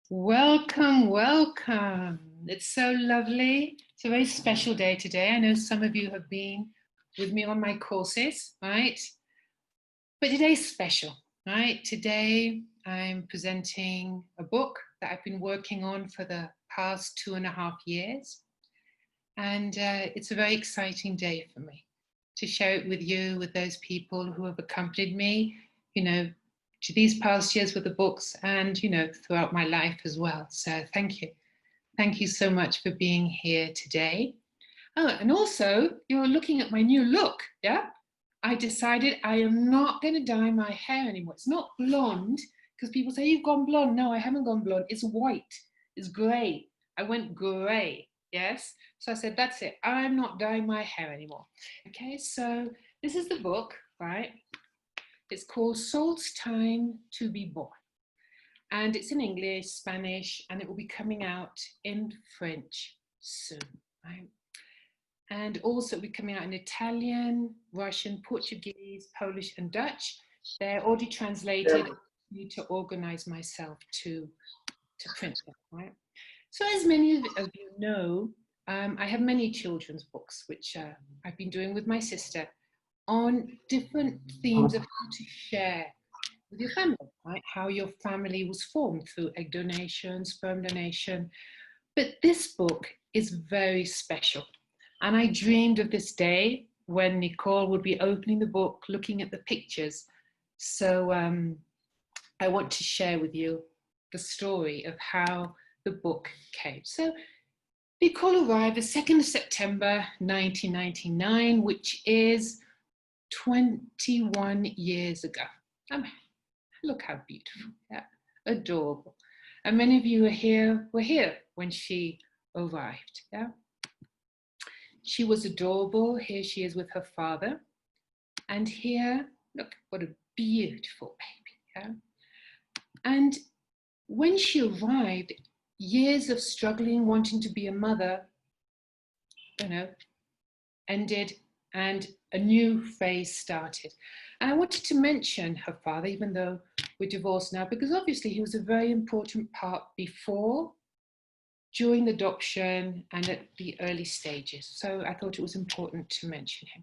Welcome, welcome. It's so lovely. It's a very special day today. I know some of you have been with me on my courses, right? But today's special, right? Today I'm presenting a book that I've been working on for the past 2.5 years. And it's a very exciting day for me to share it with you, with those people who have accompanied me, to these past years with the books and, throughout my life as well. So thank you. Thank you so much for being here today. Oh, and also you're looking at my new look, yeah? I decided I am not going to dye my hair anymore. It's not blonde because people say you've gone blonde. No, I haven't gone blonde. It's white. It's gray. I went gray, yes? So I said, that's it. I'm not dyeing my hair anymore. Okay, so this is the book, right? It's called Soul's Time to be Born. And it's in English, Spanish, and it will be coming out in French soon, right? And also it'll be coming out in Italian, Russian, Portuguese, Polish, and Dutch. They're already translated. I need to organize myself to print them, right? So as many of you know, I have many children's books, which I've been doing with my sister on different themes of how to share with your family, right? How your family was formed through egg donation, sperm donation. But this book is very special. And I dreamed of this day when Nicole would be opening the book, looking at the pictures. So I want to share with you the story of how the book came. So Nicole arrived the 2nd of September, 1999, which is 21 years ago. Look how beautiful, yeah, adorable. And many of you were here when she arrived, yeah. She was adorable. Here she is with her father. And here, look, what a beautiful baby, yeah. And when she arrived, years of struggling, wanting to be a mother, ended and a new phase started. And I wanted to mention her father, even though we're divorced now, because obviously he was a very important part before, during the adoption, and at the early stages. So I thought it was important to mention him.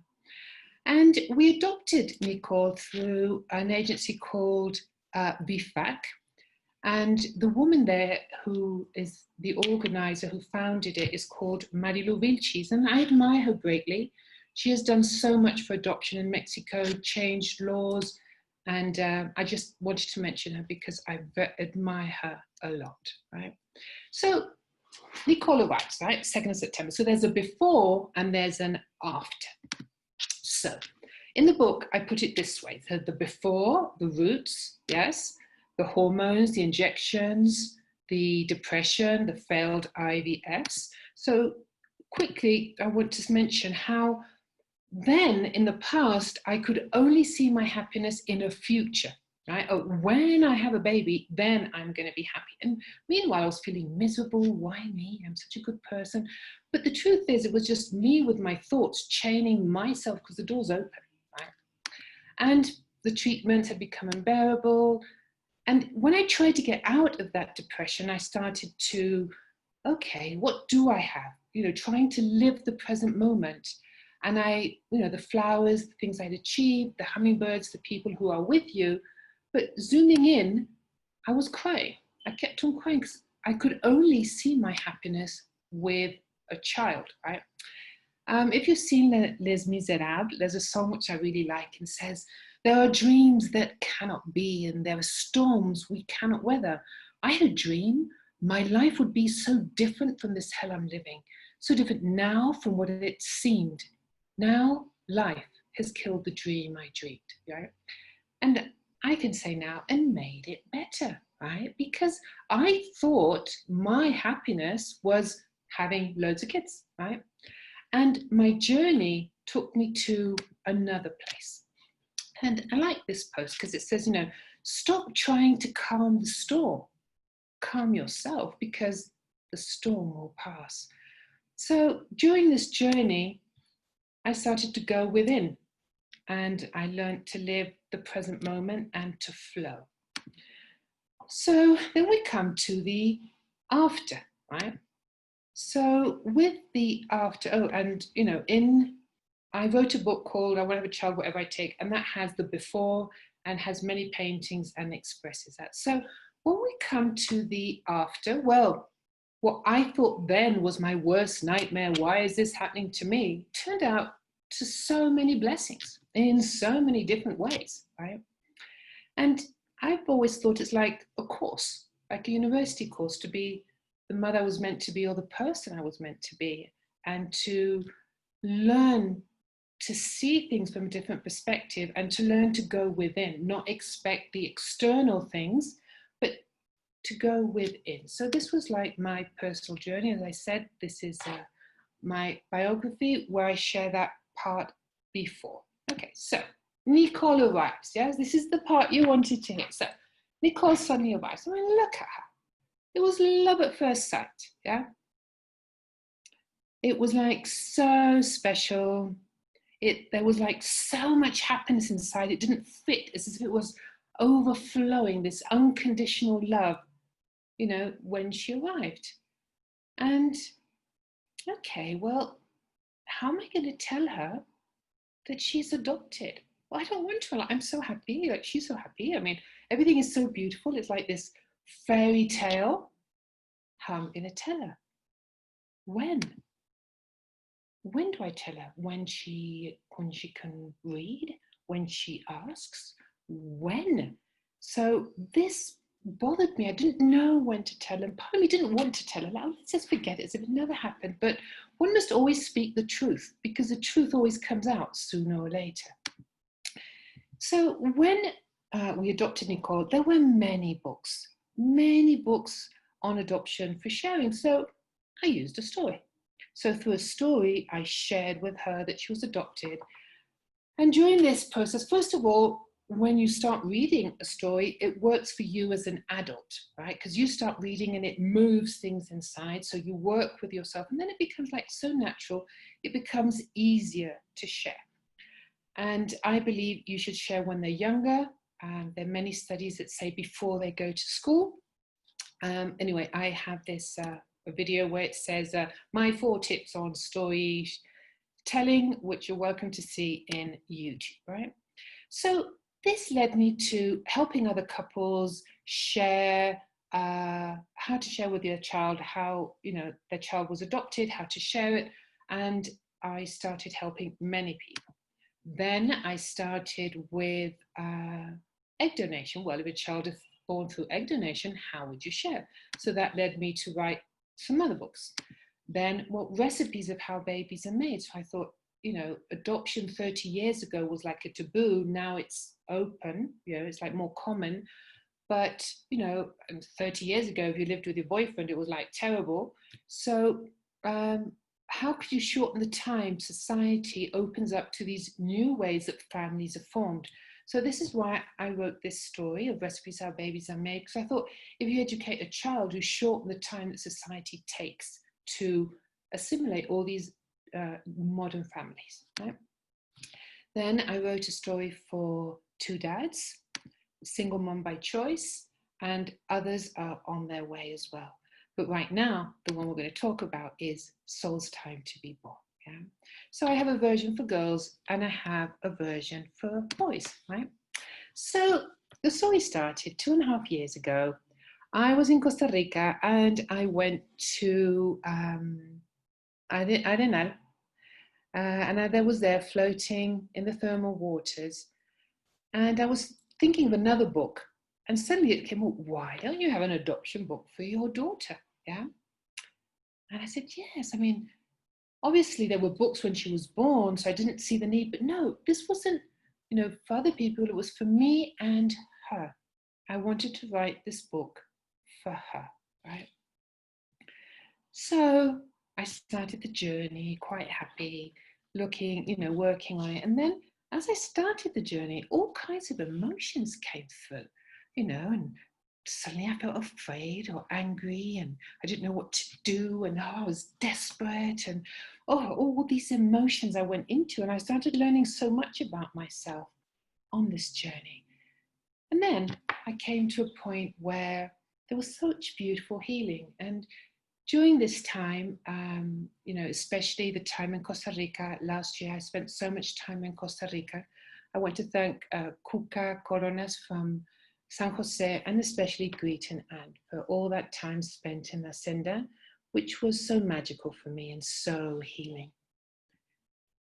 And we adopted Nicole through an agency called BFAC. And the woman there who is the organizer who founded it is called Marilu Vilchis, and I admire her greatly. She has done so much for adoption in Mexico, changed laws, and I just wanted to mention her because I admire her a lot, right? So Nicole arrives, right, 2nd of September. So there's a before and there's an after. So in the book, I put it this way. So the before, the roots, yes, the hormones, the injections, the depression, the failed IVFs. So quickly, I want to mention how then in the past, I could only see my happiness in a future, right? Oh, when I have a baby, then I'm going to be happy. And meanwhile, I was feeling miserable. Why me? I'm such a good person. But the truth is, it was just me with my thoughts chaining myself because the door's open, right? And the treatment had become unbearable. And when I tried to get out of that depression, I started to, okay, what do I have? Trying to live the present moment. And the flowers, the things I'd achieved, the hummingbirds, the people who are with you. But zooming in, I was crying. I kept on crying because I could only see my happiness with a child, right? If you've seen Les Miserables, there's a song which I really like and says, there are dreams that cannot be and there are storms we cannot weather. I had a dream my life would be so different from this hell I'm living, so different now from what it seemed. Now life has killed the dream I dreamed, right? And I can say now, and made it better, right? Because I thought my happiness was having loads of kids, right? And my journey took me to another place. And I like this post because it says, stop trying to calm the storm. Calm yourself because the storm will pass. So during this journey, I started to go within and I learned to live the present moment and to flow. So then we come to the after, right? So with the after, oh, and you know, I wrote a book called I Want to Have a Child, Whatever I Take, and that has the before and has many paintings and expresses that. So when we come to the after, well, what I thought then was my worst nightmare, why is this happening to me, turned out to so many blessings in so many different ways, right? And I've always thought it's like a course, like a university course, to be the mother I was meant to be or the person I was meant to be, and to learn to see things from a different perspective and to learn to go within, not expect the external things, but to go within. So this was like my personal journey. As I said, this is my biography where I share that part before. Okay, so Nicole arrives. Yes, this is the part you wanted to hear. So Nicole suddenly arrives. I mean, look at her. It was love at first sight. Yeah, it was like so special. There was like so much happiness inside. It didn't fit, as if it was overflowing, this unconditional love, you know, when she arrived. And okay, well, how am I going to tell her that she's adopted? Well, I don't want to. Like, I'm so happy. Like, she's so happy. I mean, everything is so beautiful. It's like this fairy tale. How am I going to tell her? When? When do I tell her? When she can read? When she asks? When? So this bothered me. I didn't know when to tell her. Part of me didn't want to tell her. Like, let's just forget it as if it never happened. But one must always speak the truth, because the truth always comes out sooner or later. So when we adopted Nicole, there were many books on adoption for sharing. So I used a story. So through a story, I shared with her that she was adopted. And during this process, first of all, when you start reading a story, it works for you as an adult, right? Because you start reading and it moves things inside. So you work with yourself, and then it becomes like so natural, it becomes easier to share. And I believe you should share when they're younger. There are many studies that say before they go to school. Anyway, I have this a video where it says my 4 tips on story telling, which you're welcome to see in YouTube, right? So this led me to helping other couples share how to share with their child, how, you know, their child was adopted, how to share it. And I started helping many people. Then I started with egg donation. Well, if a child is born through egg donation, how would you share? So that led me to write some other books. Then what recipes of how babies are made. So I thought, you know, adoption 30 years ago was like a taboo. Now it's open, you know, it's like more common. But, you know, 30 years ago, if you lived with your boyfriend, it was like terrible. So how could you shorten the time society opens up to these new ways that families are formed? So this is why I wrote this story of recipes how babies are made, because I thought if you educate a child, you shorten the time that society takes to assimilate all these modern families, right? Then I wrote a story for 2 dads, single mom by choice, and others are on their way as well. But right now, the one we're going to talk about is Soul's Time to Be Born. Yeah? So I have a version for girls and I have a version for boys, right? So the story started 2.5 years ago. I was in Costa Rica and I went to Arenal, and I was there floating in the thermal waters. And I was thinking of another book, and suddenly it came up, why don't you have an adoption book for your daughter? Yeah. And I said, yes. I mean, obviously there were books when she was born, so I didn't see the need, but no, this wasn't, you know, for other people, it was for me and her. I wanted to write this book for her, right? So I started the journey quite happy, looking, you know, working on it. And then as I started the journey, all kinds of emotions came through, you know, and suddenly I felt afraid or angry and I didn't know what to do. And I was desperate and all these emotions I went into. And I started learning so much about myself on this journey. And then I came to a point where there was such beautiful healing. And during this time, you know, especially the time in Costa Rica, last year I spent so much time in Costa Rica. I want to thank Cuca Coronas from San Jose, and especially Greet and Anne for all that time spent in La Senda, which was so magical for me and so healing.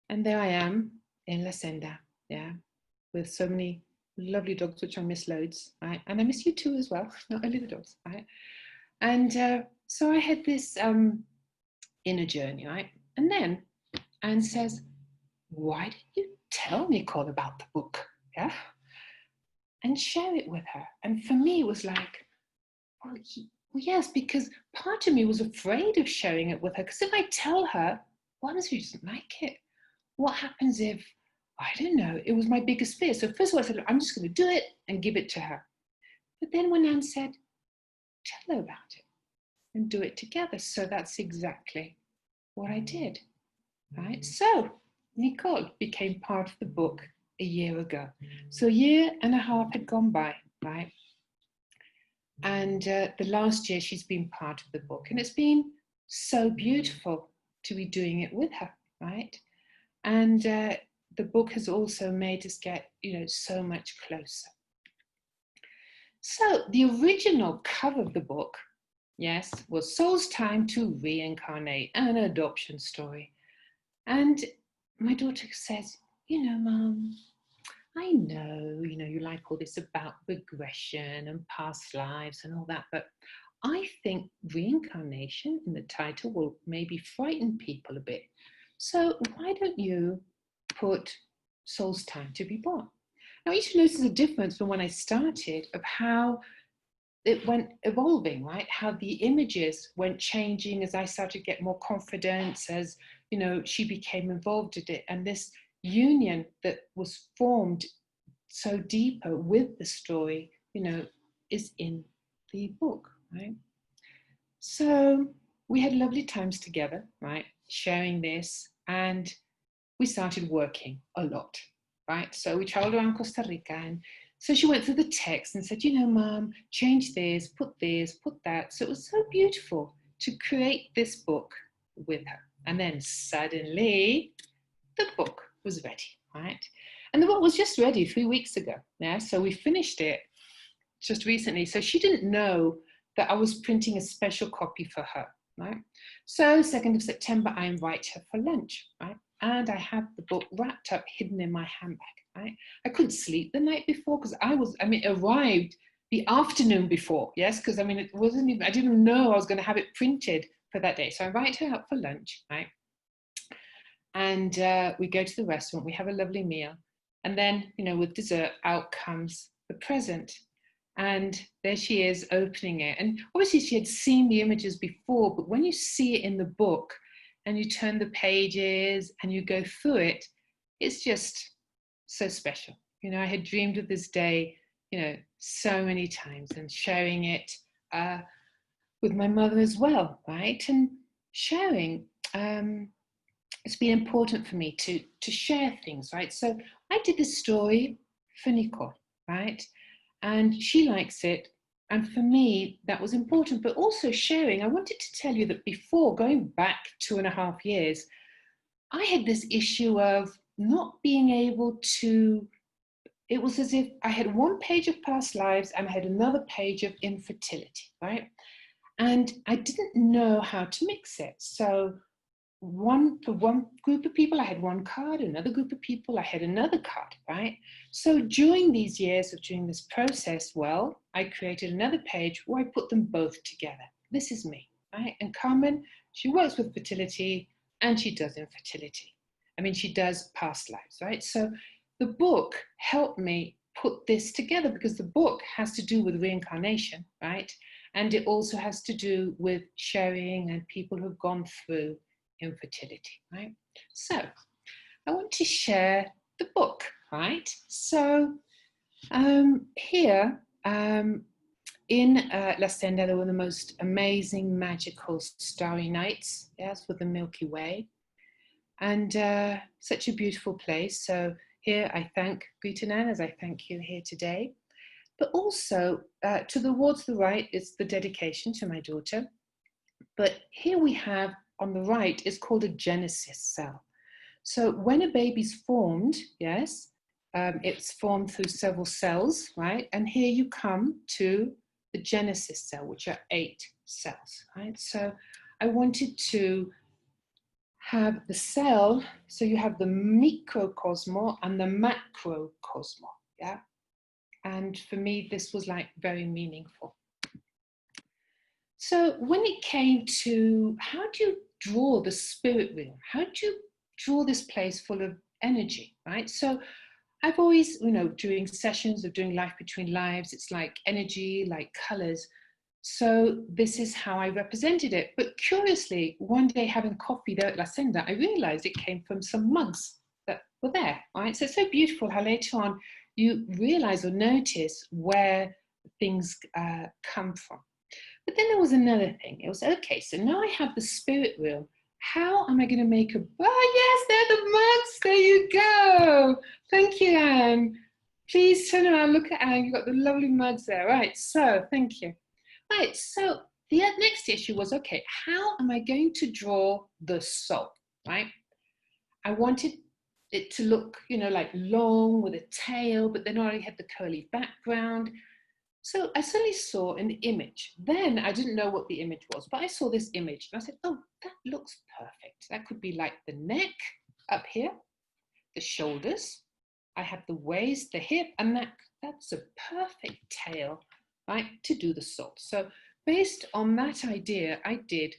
And there I am in La Senda, yeah, with so many lovely dogs, which I miss loads, right? And I miss you too as well, not only the dogs, right? And so I had this inner journey, right? And then Anne says, why didn't you tell Nicole about the book, yeah? And share it with her. And for me, it was like, well, yes, because part of me was afraid of sharing it with her. Because if I tell her, what if she doesn't like it? What happens if, I don't know, it was my biggest fear. So first of all, I said, I'm just going to do it and give it to her. But then when Anne said, tell her about it and do it together. So that's exactly what I did, right? So Nicole became part of the book a year ago. So a year and a half had gone by, right? And the last year she's been part of the book, and it's been so beautiful to be doing it with her, right? And the book has also made us get, you know, so much closer. So the original cover of the book, yes, was Soul's Time to Reincarnate, an adoption story. And my daughter says, you know, Mum, I know, you know, you like all this about regression and past lives and all that, but I think reincarnation in the title will maybe frighten people a bit. So why don't you put Soul's Time to be Born? Now, you should notice a difference from when I started of how it went evolving, right? How the images went changing as I started to get more confidence, as, you know, she became involved in it. And this union that was formed so deeper with the story, you know, is in the book, right? So we had lovely times together, right? Sharing this, and we started working a lot, right? So we traveled around Costa Rica, and so she went through the text and said, you know, Mom, change this, put that. So it was so beautiful to create this book with her. And then suddenly the book was ready, right? And the book was just ready 3 weeks ago. Yeah, so we finished it just recently. So she didn't know that I was printing a special copy for her, right? So 2nd of September, I invite her for lunch, right? And I have the book wrapped up, hidden in my handbag, right? I couldn't sleep the night before because it arrived the afternoon before, yes? Because, it wasn't even, I didn't know I was going to have it printed for that day. So I invite her out for lunch, right? And we go to the restaurant, we have a lovely meal. And then, you know, with dessert, out comes the present. And there she is opening it. And obviously she had seen the images before, but when you see it in the book and you turn the pages and you go through it, it's just so special. You know, I had dreamed of this day, you know, so many times, and sharing it with my mother as well, right? And sharing, it's been important for me to share things, right? So I did this story for Nicole, right? And she likes it. And for me, that was important, but also sharing. I wanted to tell you that before, going back 2.5 years, I had this issue of not being able to, it was as if I had one page of past lives and I had another page of infertility, right? And I didn't know how to mix it. So for one group of people, I had one card, another group of people, I had another card, right? So during these years of doing this process, well, I created another page where I put them both together. This is me, right? And Carmen, she works with fertility and she does infertility. She does past lives, right? So the book helped me put this together because the book has to do with reincarnation, right? And it also has to do with sharing and people who've gone through infertility, right? So I want to share the book, right? So here in La Senda, there were the most amazing, magical, starry nights, yes, with the Milky Way, and such a beautiful place. So here I thank Guitanan as I thank you here today. But also towards the right is the dedication to my daughter. But here we have on the right is called a genesis cell. So when a baby's formed, yes, it's formed through several cells, right? And here you come to the genesis cell, which are 8 cells, right? So I wanted to have the cell, so you have the microcosmos and the macrocosmos, yeah? And for me, this was like very meaningful. So when it came to how do you draw the spirit realm? How do you draw this place full of energy, right? So I've always, during sessions of doing Life Between Lives, it's like energy, like colors. So this is how I represented it. But curiously, one day having coffee there at La Senda, I realized it came from some mugs that were there, right? So it's so beautiful how later on you realize or notice where things come from. But then there was another thing. It was, okay, so now I have the spirit wheel. How am I going to make a, yes, they're the mugs. There you go. Thank you, Anne. Please turn around, look at Anne. You've got the lovely mugs there. Right, so thank you. Right, so the next issue was, okay, how am I going to draw the soul, right? I wanted it to look, like long with a tail, but then I already had the curly background. So I suddenly saw an image. Then I didn't know what the image was, but I saw this image and I said, oh, that looks perfect. That could be like the neck up here, the shoulders. I have the waist, the hip, and that's a perfect tail, right, to do the soul. So based on that idea, I did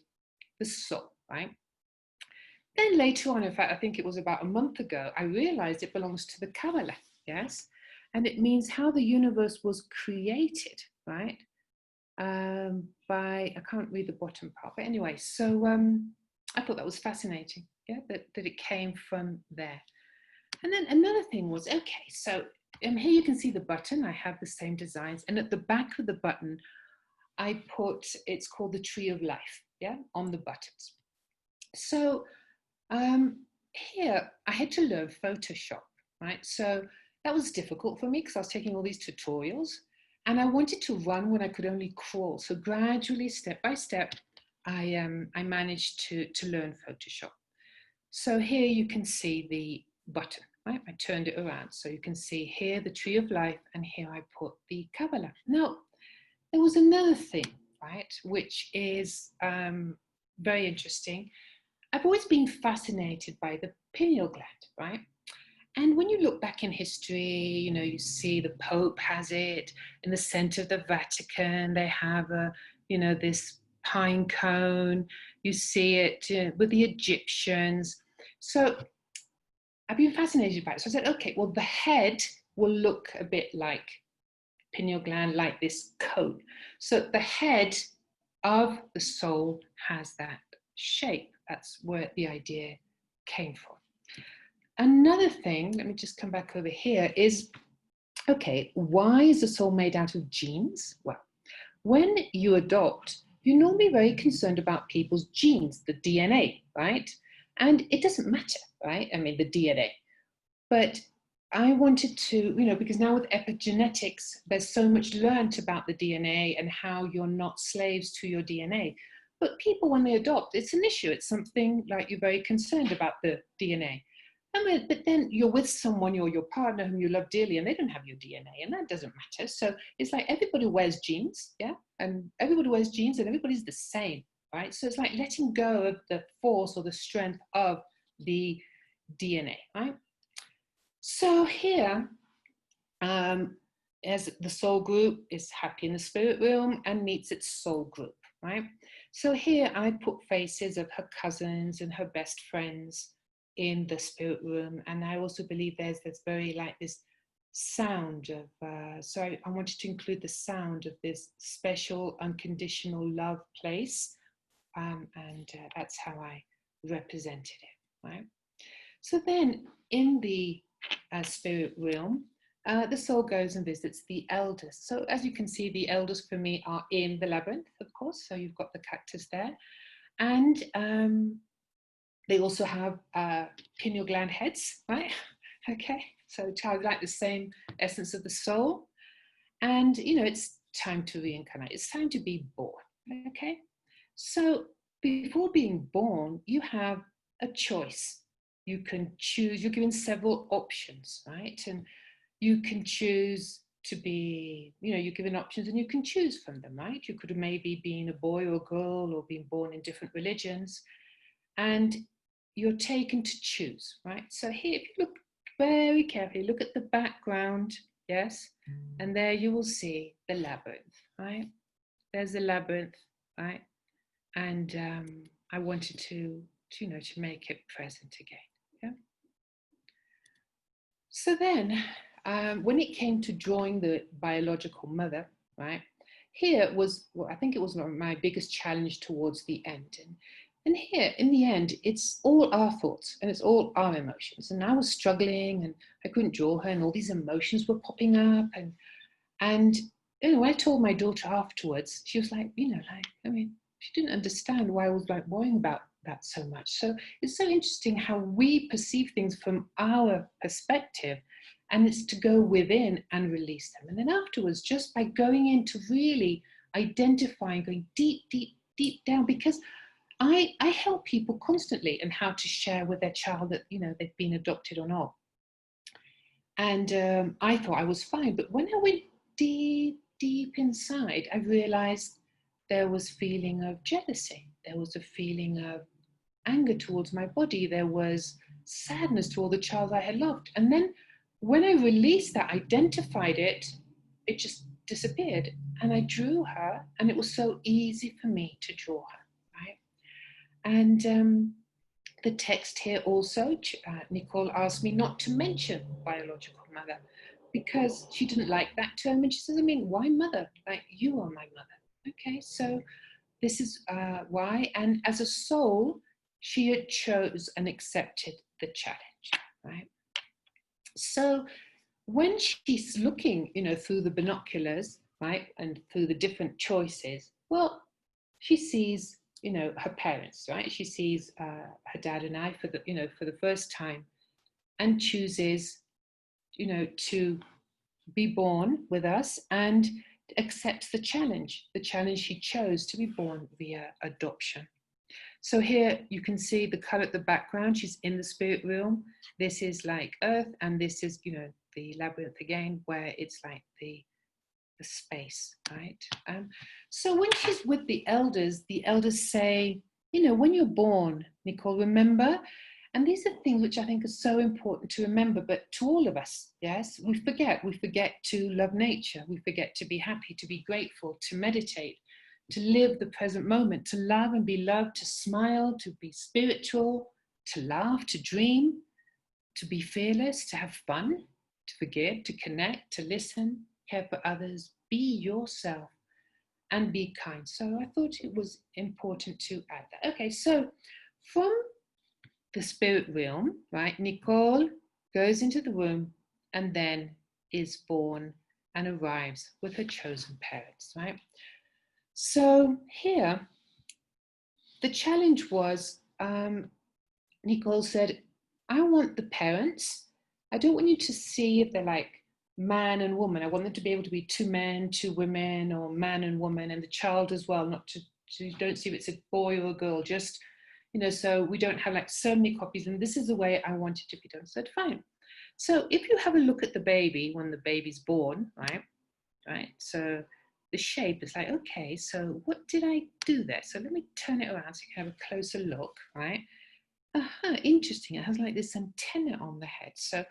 the soul, right? Then later on, in fact, I think it was about a month ago, I realized it belongs to the Kabbalah, yes? And it means how the universe was created, right? I can't read the bottom part, but anyway, so I thought that was fascinating, yeah, that it came from there. And then another thing was, okay, so here you can see the button. I have the same designs. And at the back of the button, I put, it's called the Tree of Life, yeah, on the buttons. So here I had to learn Photoshop, right? So that was difficult for me because I was taking all these tutorials and I wanted to run when I could only crawl. So gradually, step by step, I managed to learn Photoshop. So here you can see the button, right? I turned it around. So you can see here the Tree of Life and here I put the Kabbalah. Now, there was another thing, right, which is very interesting. I've always been fascinated by the pineal gland, right? And when you look back in history, you see the Pope has it in the center of the Vatican. They have this pine cone. You see it with the Egyptians. So I've been fascinated by it. So I said, okay, well, the head will look a bit like pineal gland, like this cone. So the head of the soul has that shape. That's where the idea came from. Another thing, let me just come back over here, is, okay, why is the soul made out of genes? Well, when you adopt, you're normally very concerned about people's genes, the DNA, right? And it doesn't matter, right? I mean, the DNA. But I wanted to, because now with epigenetics, there's so much learned about the DNA and how you're not slaves to your DNA. But people, when they adopt, it's an issue. It's something like you're very concerned about the DNA. But then you're with someone, you're your partner whom you love dearly, and they don't have your DNA, and that doesn't matter. So it's like everybody wears genes, yeah? And everybody wears genes and everybody's the same, right? So it's like letting go of the force or the strength of the DNA, right? So here, as the soul group is happy in the spirit realm and meets its soul group, right? So here I put faces of her cousins and her best friends in the spirit room. And I also believe there's very like this sound of, so I wanted to include the sound of this special unconditional love place. And that's how I represented it, right? So then in the spirit realm, the soul goes and visits the elders. So as you can see, the elders for me are in the labyrinth, of course. So you've got the cactus there. And they also have pineal gland heads, right? Okay, so child like the same essence of the soul. And, you know, it's time to reincarnate. It's time to be born, okay? So before being born, you have a choice. You can choose, you're given several options, right? And you can choose to be, you know, you're given options and you can choose from them, right? You could have maybe been a boy or a girl or been born in different religions, and you're taken to choose, right? So here, if you look very carefully, look at the background, yes? And there you will see the labyrinth, right? There's the labyrinth, right? And I wanted to, you know, to make it present again, yeah? So then, when it came to drawing the biological mother, right, here was, well, I think it was my biggest challenge towards the end. And here, in the end, it's all our thoughts and it's all our emotions. And I was struggling and I couldn't draw her and all these emotions were popping up. And you know, I told my daughter afterwards, she was like, you know, like, I mean, she didn't understand why I was like worrying about that so much. So it's so interesting how we perceive things from our perspective, and it's to go within and release them. And then afterwards, just by going into really identifying, going deep, deep, deep down, because I help people constantly in how to share with their child that, you know, they've been adopted or not. And I thought I was fine, but when I went deep, deep inside, I realized there was feeling of jealousy. There was a feeling of anger towards my body. There was sadness toward the child I had loved. And then when I released that, identified it, it just disappeared. And I drew her, and it was so easy for me to draw her, right? And the text here also, Nicole asked me not to mention biological mother because she didn't like that term. And she says, I mean, why mother? Like, you are my mother. Okay, so this is why. And as a soul, she had chose and accepted the challenge, right? So when she's looking, you know, through the binoculars, right, and through the different choices, well, she sees, you know, her parents, right? She sees her dad and I for the, you know, for the first time, and chooses, you know, to be born with us and accepts the challenge she chose to be born via adoption. So here you can see the color at the background. She's in the spirit realm. This is like Earth, and this is, you know, the labyrinth again, where it's like the space, right? So when she's with the elders say, you know, when you're born, Nicole, remember, and these are things which I think are so important to remember, but to all of us, yes, we forget to love nature, we forget to be happy, to be grateful, to meditate, to live the present moment, to love and be loved, to smile, to be spiritual, to laugh, to dream, to be fearless, to have fun, to forgive, to connect, to listen, care for others, be yourself, and be kind. So I thought it was important to add that. Okay, so from the spirit realm, right, Nicole goes into the womb and then is born and arrives with her chosen parents, right? So here, the challenge was, Nicole said, I want the parents, I don't want you to see if they're like man and woman. I want them to be able to be two men, two women, or man and woman, and the child as well, not to don't see if it's a boy or a girl, just, you know, so we don't have like so many copies, and this is the way I want it to be done. So fine. So if you have a look at the baby when the baby's born, right, so the shape is like, okay, so what did I do there? So let me turn it around so you can have a closer look, right? Interesting. It has like this antenna on the head. So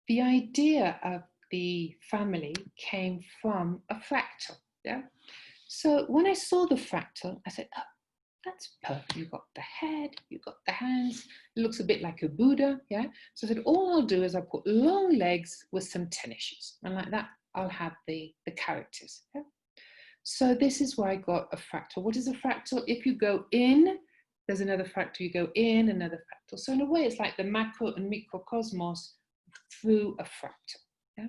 the idea of the family came from a fractal. Yeah. So when I saw the fractal, I said, oh, that's perfect. You've got the head, you've got the hands. It looks a bit like a Buddha. Yeah. So I said, all I'll do is I'll put long legs with some tennis shoes. And like that, I'll have the characters. Yeah? So this is where I got a fractal. What is a fractal? If you go in, there's another fractal, you go in, another fractal. So in a way, it's like the macro and microcosmos through a fractal. Yeah?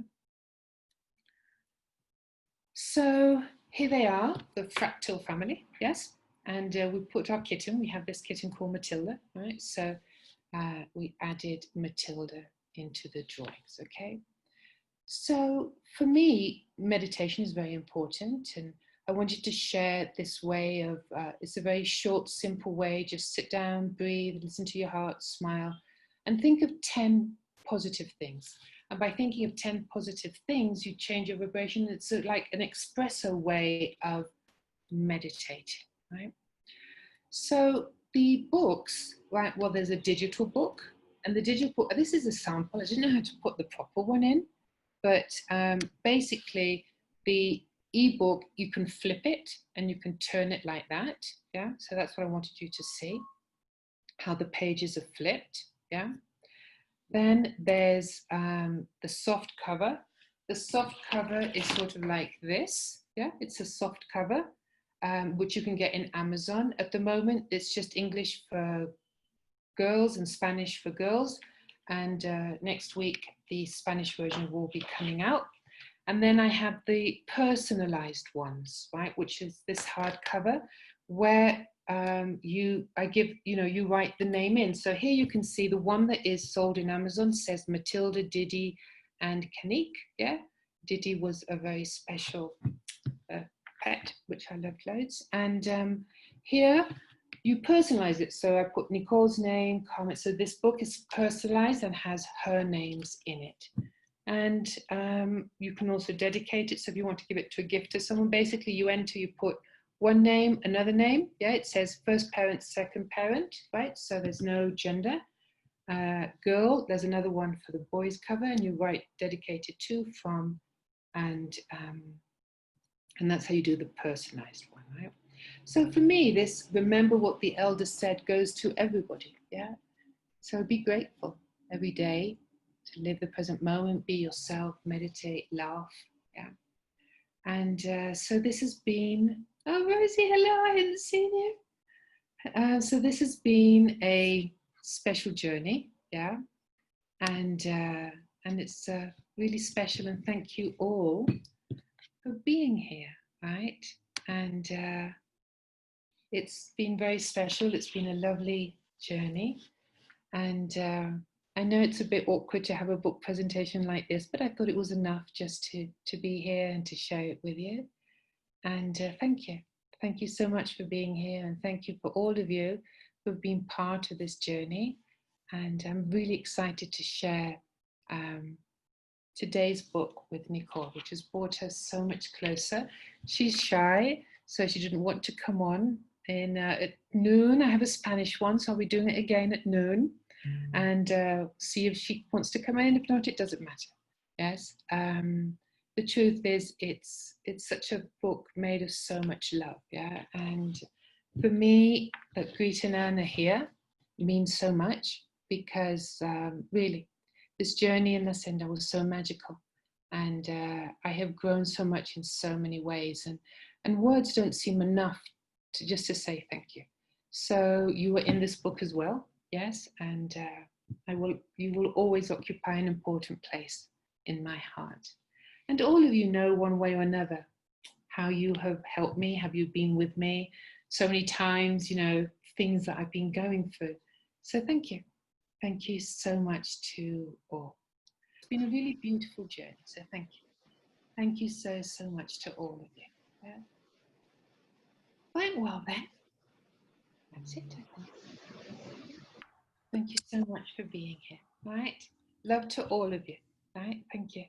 So here they are, the fractal family, yes? And we put our kitten, we have this kitten called Matilda, right? So we added Matilda into the drawings, okay? So for me, meditation is very important, and I wanted to share this way of, it's a very short, simple way. Just sit down, breathe, listen to your heart, smile, and think of 10 positive things. And by thinking of 10 positive things, you change your vibration. It's sort of like an espresso way of meditating, right? So the books, right? Well, there's a digital book, and the digital book, this is a sample. I didn't know how to put the proper one in, but basically the ebook, you can flip it and you can turn it like that. Yeah, so that's what I wanted you to see, how the pages are flipped. Yeah. Then there's the soft cover. The soft cover is sort of like this. Yeah, it's a soft cover, which you can get in Amazon. At the moment, it's just English for girls and Spanish for girls. And next week, the Spanish version will be coming out. And then I have the personalized ones, right, which is this hardcover, where you write the name in. So here you can see the one that is sold in Amazon says Matilda, Didi, and Kanique. Yeah, Didi was a very special pet, which I loved loads. And here you personalize it. So I put Nicole's name, Carmen. So this book is personalized and has her names in it. And you can also dedicate it. So if you want to give it to a gift to someone, basically you enter, you put one name, another name. Yeah, it says first parent, second parent, right? So there's no gender. Girl, there's another one for the boys cover, and you write dedicated to, from, and that's how you do the personalized one, right? So for me, this remember what the elders said goes to everybody. Yeah. So be grateful every day to live the present moment, be yourself, meditate, laugh. Yeah. And so this has been, oh, Rosie, hello, I hadn't seen you. So this has been a special journey. Yeah. And it's really special. And thank you all for being here, right? And it's been very special. It's been a lovely journey. And I know it's a bit awkward to have a book presentation like this, but I thought it was enough just to be here and to share it with you. And thank you. Thank you so much for being here. And thank you for all of you who've been part of this journey. And I'm really excited to share today's book with Nicole, which has brought us so much closer. She's shy, so she didn't want to come on at noon. I have a Spanish one, so I'll be doing it again at noon and see if she wants to come in. If not, it doesn't matter. Yes. The truth is, it's such a book made of so much love. Yeah. And for me, that Greta and Anna here means so much because really, this journey in Lasenda was so magical, and I have grown so much in so many ways, and words don't seem enough to say thank you. So you were in this book as well, yes, and you will always occupy an important place in my heart. And all of you know one way or another how you have helped me, have you been with me so many times, things that I've been going through. So thank you. Thank you so much to all. It's been a really beautiful journey, so thank you. Thank you so, so much to all of you. Yeah. Right, well then, that's it, I think. Thank you so much for being here, right? Love to all of you, right? Thank you.